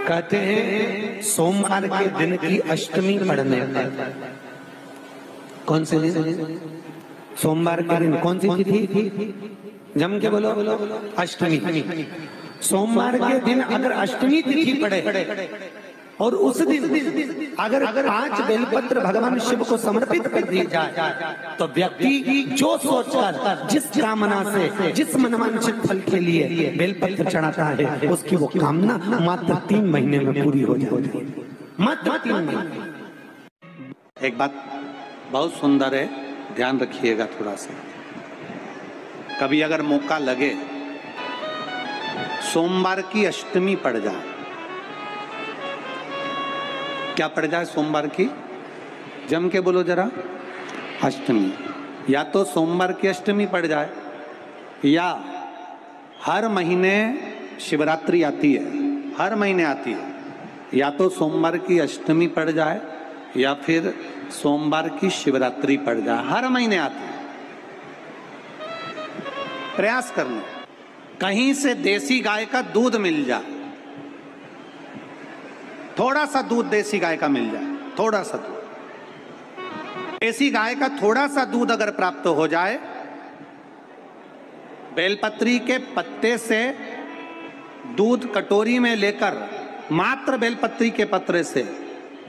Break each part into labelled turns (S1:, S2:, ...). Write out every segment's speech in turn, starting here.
S1: कहते हैं सोमवार के दिन की अष्टमी पढ़ने पर, कौन से दिन? सोमवार के दिन कौन सी तिथि? जम के बोलो अष्टमी। सोमवार के दिन अगर अष्टमी तिथि पड़े और उस दिन अगर 5 बेलपत्र भगवान शिव को समर्पित कर दी जाए तो व्यक्ति जो सोचकर जिस कामना से जिस मनवांछित फल के लिए बेलपत्र चढ़ाता है उसकी वो कामना मात्र 3 महीने में पूरी हो जाती है। मात्र 3 महीने।
S2: एक बात बहुत सुंदर है, ध्यान रखिएगा थोड़ा सा। कभी अगर मौका लगे सोमवार की अष्टमी पड़ जाए, क्या पड़ जाए सोमवार की? जम के बोलो जरा, अष्टमी। या तो सोमवार की अष्टमी पड़ जाए या हर महीने शिवरात्रि आती है, हर महीने आती है, या तो सोमवार की अष्टमी पड़ जाए या फिर सोमवार की शिवरात्रि पड़ जाए, हर महीने आती है। प्रयास करना कहीं से देसी गाय का दूध मिल जाए, थोड़ा सा दूध देसी गाय का मिल जाए, थोड़ा सा दूध देसी गाय का, थोड़ा सा दूध अगर प्राप्त हो जाए, बेलपत्री के पत्ते से दूध कटोरी में लेकर, मात्र बेलपत्री के पत्रे से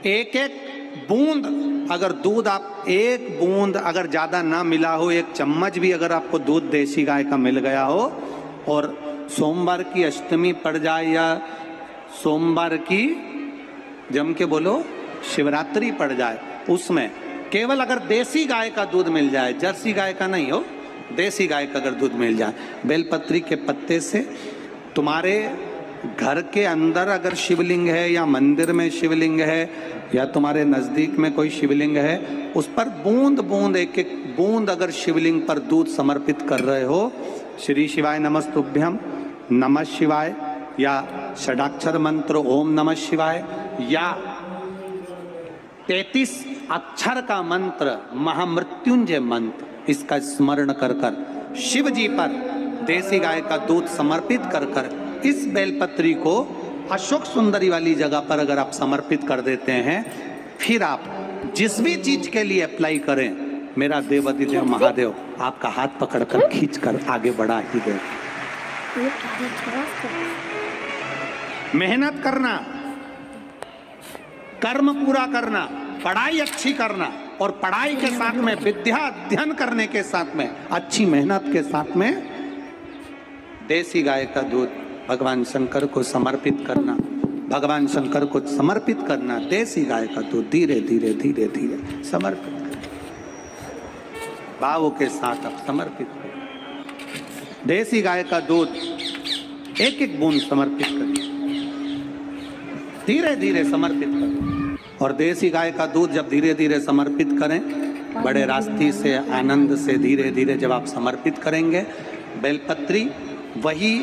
S2: एक एक बूंद अगर दूध, आप एक बूंद अगर ज्यादा ना मिला हो, 1 चम्मच भी अगर आपको दूध देसी गाय का मिल गया हो और सोमवार की अष्टमी पड़ जाए या सोमवार की, जम के बोलो, शिवरात्रि पड़ जाए, उसमें केवल अगर देसी गाय का दूध मिल जाए, जर्सी गाय का नहीं हो, देसी गाय का अगर दूध मिल जाए, बेलपत्री के पत्ते से, तुम्हारे घर के अंदर अगर शिवलिंग है या मंदिर में शिवलिंग है या तुम्हारे नजदीक में कोई शिवलिंग है, उस पर बूंद बूंद, एक एक बूंद अगर शिवलिंग पर दूध समर्पित कर रहे हो, श्री शिवाय नमस्तुभ्यम, नमः शिवाय, या षडाक्षर मंत्र ओम नमः शिवाय, या 33 अक्षर का मंत्र महामृत्युंजय मंत्र, इसका स्मरण कर कर शिव जी पर देसी गाय का दूध समर्पित कर कर इस बेलपत्री को अशोक सुंदरी वाली जगह पर अगर आप समर्पित कर देते हैं, फिर आप जिस भी चीज के लिए अप्लाई करें, मेरा देवाधिदेव महादेव आपका हाथ पकड़कर खींचकर आगे बढ़ा ही दे। मेहनत करना, कर्म पूरा करना, पढ़ाई अच्छी करना, और पढ़ाई के साथ में विद्या अध्ययन करने के साथ में अच्छी मेहनत के साथ में देसी गाय का दूध भगवान शंकर को समर्पित करना, भगवान शंकर को समर्पित करना, देसी गाय का दूध धीरे धीरे धीरे धीरे समर्पित करना, भावों के साथ आप समर्पित करें। देसी गाय का दूध एक एक बूंद समर्पित करिए, धीरे धीरे समर्पित करें। और देसी गाय का दूध जब धीरे धीरे समर्पित करें, बड़े रास्ते से, आनंद से धीरे धीरे जब आप समर्पित करेंगे, बेलपत्री वही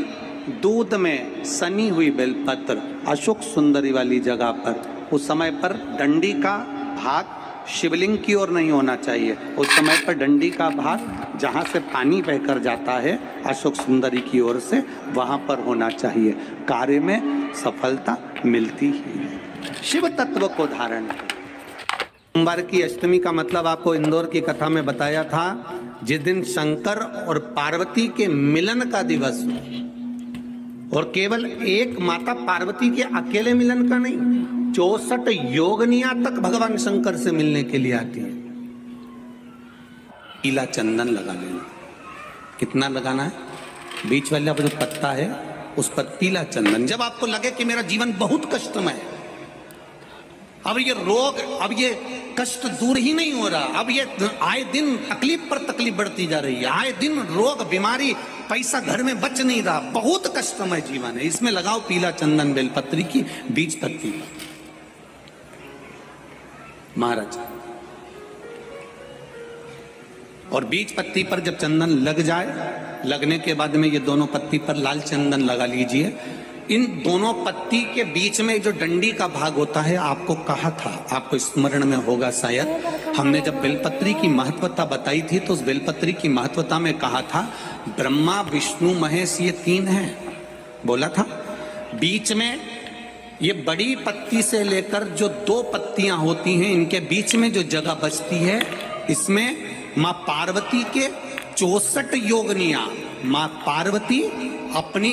S2: दूध में सनी हुई बेलपत्र अशोक सुंदरी वाली जगह पर, उस समय पर डंडी का भाग शिवलिंग की ओर नहीं होना चाहिए, उस समय पर डंडी का भाग जहाँ से पानी बहकर जाता है अशोक सुंदरी की ओर से, वहाँ पर होना चाहिए। कार्य में सफलता मिलती ही है। शिव तत्व को धारण। सोमवार की अष्टमी का मतलब आपको इंदौर की कथा में बताया था, जिस दिन शंकर और पार्वती के मिलन का दिवस हो, और केवल एक माता पार्वती के अकेले मिलन का नहीं, 64 योगनिया तक भगवान शंकर से मिलने के लिए आती है। पीला चंदन लगा लेना। कितना लगाना है? बीच वाला जो पत्ता है उस पर पीला चंदन। जब आपको लगे कि मेरा जीवन बहुत कष्टमय है, अब ये रोग, अब ये कष्ट दूर ही नहीं हो रहा, अब ये आए दिन तकलीफ पर तकलीफ बढ़ती जा रही है, आए दिन रोग, बीमारी, पैसा घर में बच नहीं रहा, बहुत कष्टमय जीवन है, इसमें लगाओ पीला चंदन बेलपत्री की बीज पत्ती महाराज। और बीज पत्ती पर जब चंदन लग जाए, लगने के बाद में ये दोनों पत्ती पर लाल चंदन लगा लीजिए। इन दोनों पत्ती के बीच में जो डंडी का भाग होता है, आपको कहा था, आपको स्मरण में होगा शायद, हमने जब बेलपत्री की महत्वता बताई थी तो उस बेलपत्री की महत्वता में कहा था ब्रह्मा विष्णु महेश ये 3 हैं, बोला था। बीच में ये बड़ी पत्ती से लेकर जो 2 पत्तियां होती हैं, इनके बीच में जो जगह बचती है, इसमें माँ पार्वती के 64 योगनियां, माँ पार्वती अपनी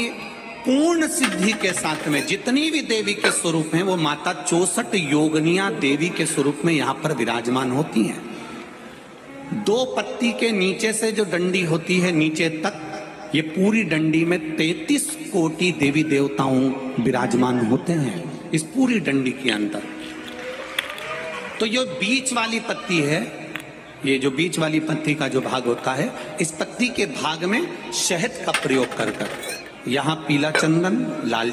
S2: पूर्ण सिद्धि के साथ में जितनी भी देवी के स्वरूप हैं, वो माता 64 योगनियां देवी के स्वरूप में यहाँ पर विराजमान होती हैं। 2 पत्ती के नीचे से जो डंडी होती है नीचे तक, ये पूरी डंडी में 33 कोटि देवी देवताओं विराजमान होते हैं इस पूरी डंडी के अंदर। तो ये बीच वाली पत्ती है, ये जो बीच वाली पत्ती का जो भाग होता है, इस पत्ती के भाग में शहद का प्रयोग कर यहाँ पीला चंदन, लाल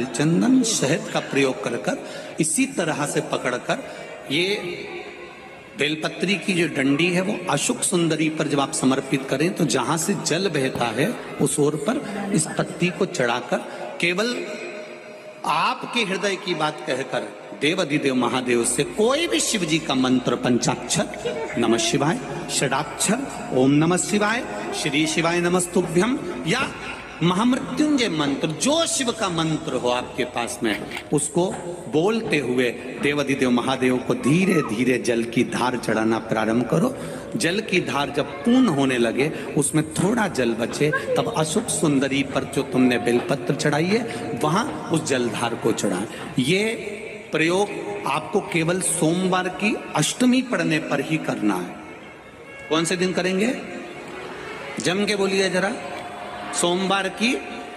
S2: चंदन, शहद का प्रयोग कर इसी तरह से पकड़कर ये बेलपत्री की जो डंडी है वो अशुक सुंदरी पर जब आप समर्पित करें तो जहां से जल बहता है उस ओर पर इस पत्ती को चढ़ाकर केवल आपके हृदय की बात कहकर देवाधिदेव महादेव से कोई भी शिव जी का मंत्र, पंचाक्षर, नमः शिवाय, षडाक्षर, ओम नमः शिवाय, श्री शिवाय नमस्तुभ्यम, या महामृत्युंजय मंत्र, जो शिव का मंत्र हो आपके पास में, उसको बोलते हुए देवाधिदेव महादेव को धीरे धीरे जल की धार चढ़ाना प्रारंभ करो। जल की धार जब पूर्ण होने लगे, उसमें थोड़ा जल बचे, तब अशुक सुंदरी पर जो तुमने बेलपत्र चढ़ाई है वहां उस जलधार को चढ़ाएं। ये प्रयोग आपको केवल सोमवार की अष्टमी पड़ने पर ही करना है। कौन से दिन करेंगे? जम के बोलिए जरा। सोमवार की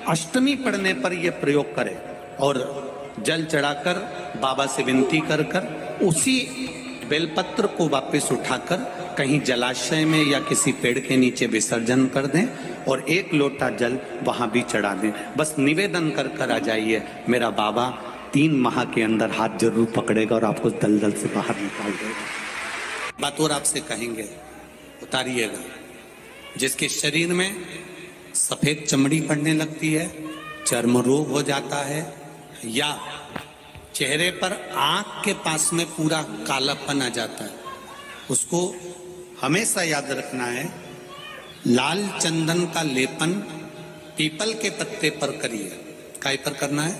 S2: अष्टमी पड़ने पर यह प्रयोग करें और जल चढ़ाकर बाबा से विनती कर उसी बेलपत्र को वापस उठाकर कहीं जलाशय में या किसी पेड़ के नीचे विसर्जन कर दें और 1 लोटा जल वहां भी चढ़ा दें। बस निवेदन कर आ जाइए, मेरा बाबा 3 माह के अंदर हाथ जरूर पकड़ेगा और आपको दलदल से बाहर निकाल देगा। बात और आपसे कहेंगे, उतारिएगा। जिसके शरीर में सफेद चमड़ी पड़ने लगती है, चर्म रोग हो जाता है, या चेहरे पर आंख के पास में पूरा कालापन आ जाता है, उसको हमेशा याद रखना है, लाल चंदन का लेपन पीपल के पत्ते पर करिए। काय पर करना है?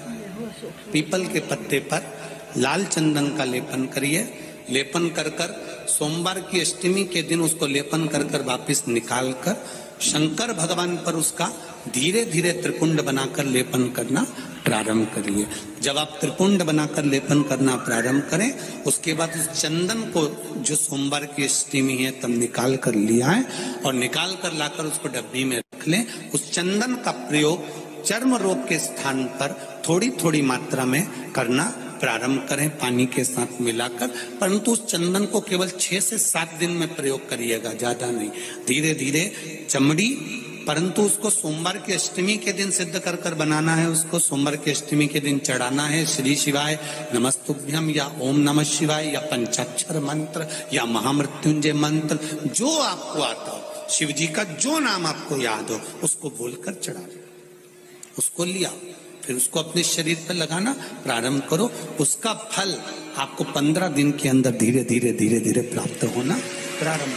S2: पीपल के पत्ते पर लाल चंदन का लेपन करिए। लेपन कर सोमवार की अष्टमी के दिन उसको लेपन कर वापस निकाल कर शंकर भगवान पर उसका धीरे धीरे त्रिपुंड बनाकर लेपन करना प्रारंभ करिए। जब आप त्रिपुंड बनाकर लेपन करना प्रारंभ करें, उसके बाद उस चंदन को जो सोमवार की अष्टमी है तब निकाल कर लिया है और निकाल कर लाकर उसको डब्बी में रख लें। उस चंदन का प्रयोग चर्म रोग के स्थान पर थोड़ी थोड़ी मात्रा में करना प्रारंभ करें, पानी के साथ मिलाकर। परंतु उस चंदन को केवल 6 से 7 दिन में प्रयोग करिएगा, ज्यादा नहीं। धीरे धीरे चमड़ी, परंतु उसको सोमवार की अष्टमी के दिन सिद्ध कर बनाना है। उसको सोमवार की अष्टमी के दिन चढ़ाना है श्री शिवाय नमस्तुभ्यम या ओम नमः शिवाय या पंचाक्षर मंत्र या महामृत्युंजय मंत्र, जो आपको आता हो, शिव जी का जो नाम आपको याद हो उसको बोलकर चढ़ा, उसको लिया, फिर उसको अपने शरीर पर लगाना प्रारंभ करो। उसका फल आपको 15 दिन के अंदर धीरे धीरे प्राप्त होना प्रारंभ।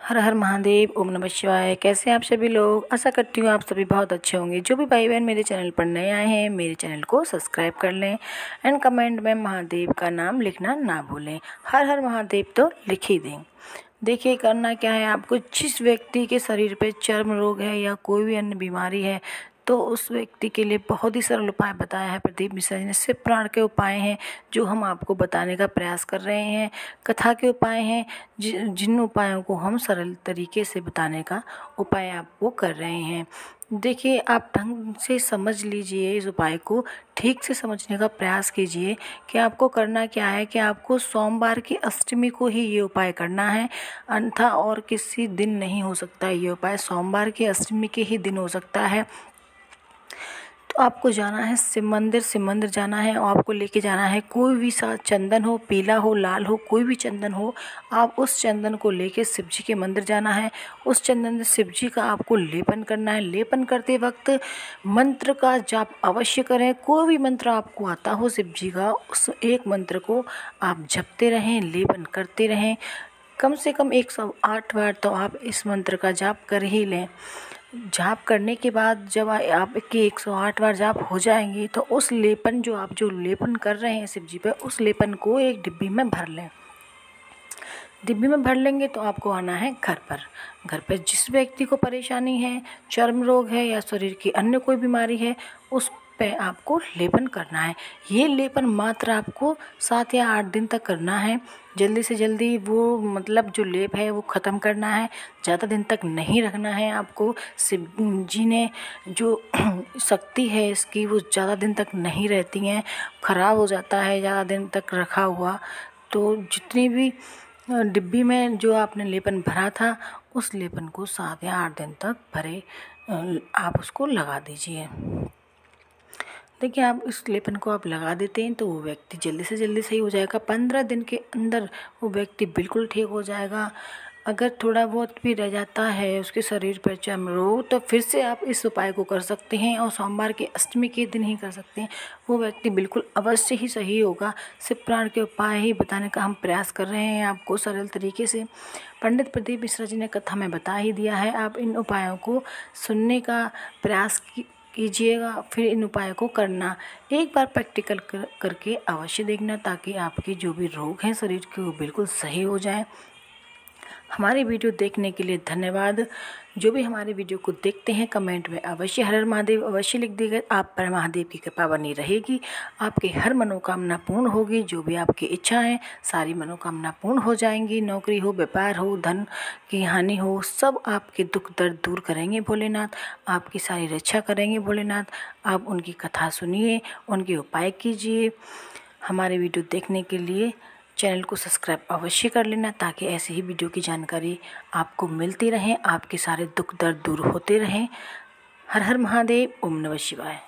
S3: हर हर महादेव, ओम नमः शिवाय। कैसे आप सभी लोग? आशा करती हूँ आप सभी बहुत अच्छे होंगे। जो भी भाई बहन मेरे चैनल पर नए आए हैं, मेरे चैनल को सब्सक्राइब कर लें एंड कमेंट में महादेव का नाम लिखना ना भूलें। हर हर महादेव तो लिख ही दें। देखिए करना क्या है आपको, जिस व्यक्ति के शरीर पे चर्म रोग है या कोई भी अन्य बीमारी है, तो उस व्यक्ति के लिए बहुत ही सरल उपाय बताया है प्रदीप मिश्रा जी ने। सिर्फ प्राण के उपाय हैं जो हम आपको बताने का प्रयास कर रहे हैं। कथा के उपाय हैं जिन उपायों को हम सरल तरीके से बताने का उपाय आपको कर रहे हैं। देखिए आप ढंग से समझ लीजिए, इस उपाय को ठीक से समझने का प्रयास कीजिए कि आपको करना क्या है। कि आपको सोमवार की अष्टमी को ही ये उपाय करना है, अन्यथा और किसी दिन नहीं हो सकता। ये उपाय सोमवार की अष्टमी के ही दिन हो सकता है। तो आपको जाना है शिव मंदिर जाना है और आपको लेके जाना है कोई भी सा चंदन हो, पीला हो, लाल हो, कोई भी चंदन हो। आप उस चंदन को लेके शिव जी के मंदिर जाना है। उस चंदन से शिव जी का आपको लेपन करना है। लेपन करते वक्त मंत्र का जाप अवश्य करें। कोई भी मंत्र आपको आता हो शिव जी का, उस एक मंत्र को आप जपते रहें, लेपन करते रहें। कम से कम 108 बार तो आप इस मंत्र का जाप कर ही लें। जाप करने के बाद जब आपके 108 बार जाप हो जाएंगे तो उस लेपन जो लेपन कर रहे हैं शिव जी पे, उस लेपन को एक डिब्बी में भर लें। डिब्बी में भर लेंगे तो आपको आना है घर पर। घर पर जिस व्यक्ति को परेशानी है, चर्म रोग है या शरीर की अन्य कोई बीमारी है, उस पे आपको लेपन करना है। ये लेपन मात्र आपको 7 या 8 दिन तक करना है। जल्दी से जल्दी वो मतलब जो लेप है वो ख़त्म करना है, ज़्यादा दिन तक नहीं रखना है आपको। शिव जी ने जो शक्ति है इसकी वो ज़्यादा दिन तक नहीं रहती हैं, ख़राब हो जाता है ज़्यादा दिन तक रखा हुआ। तो जितनी भी डिब्बी में जो आपने लेपन भरा था, उस लेपन को 7 या 8 दिन तक भरे आप उसको लगा दीजिए। देखिए, आप इस लेपन को आप लगा देते हैं तो वो व्यक्ति जल्दी से जल्दी सही हो जाएगा। 15 दिन के अंदर वो व्यक्ति बिल्कुल ठीक हो जाएगा। अगर थोड़ा बहुत भी रह जाता है उसके शरीर पर चर्म रोग, तो फिर से आप इस उपाय को कर सकते हैं और सोमवार के अष्टमी के दिन ही कर सकते हैं। वो व्यक्ति बिल्कुल अवश्य ही सही होगा। शिव पुराण के उपाय ही बताने का हम प्रयास कर रहे हैं आपको सरल तरीके से। पंडित प्रदीप मिश्रा जी ने कथा में बता ही दिया है। आप इन उपायों को सुनने का प्रयास कीजिएगा, फिर इन उपायों को करना। एक बार प्रैक्टिकल करके अवश्य देखना, ताकि आपके जो भी रोग हैं शरीर के वो बिल्कुल सही हो जाए। हमारी वीडियो देखने के लिए धन्यवाद। जो भी हमारे वीडियो को देखते हैं कमेंट में अवश्य हर हर महादेव अवश्य लिख देगा। आप पर महादेव की कृपा बनी रहेगी, आपकी हर मनोकामना पूर्ण होगी। जो भी आपकी इच्छा है सारी मनोकामना पूर्ण हो जाएंगी। नौकरी हो, व्यापार हो, धन की हानि हो, सब आपके दुख दर्द दूर करेंगे भोलेनाथ। आपकी सारी रक्षा करेंगे भोलेनाथ। आप उनकी कथा सुनिए, उनके उपाय कीजिए। हमारे वीडियो देखने के लिए चैनल को सब्सक्राइब अवश्य कर लेना, ताकि ऐसी ही वीडियो की जानकारी आपको मिलती रहे, आपके सारे दुख दर्द दूर होते रहें। हर हर महादेव। ओम नमः शिवाय।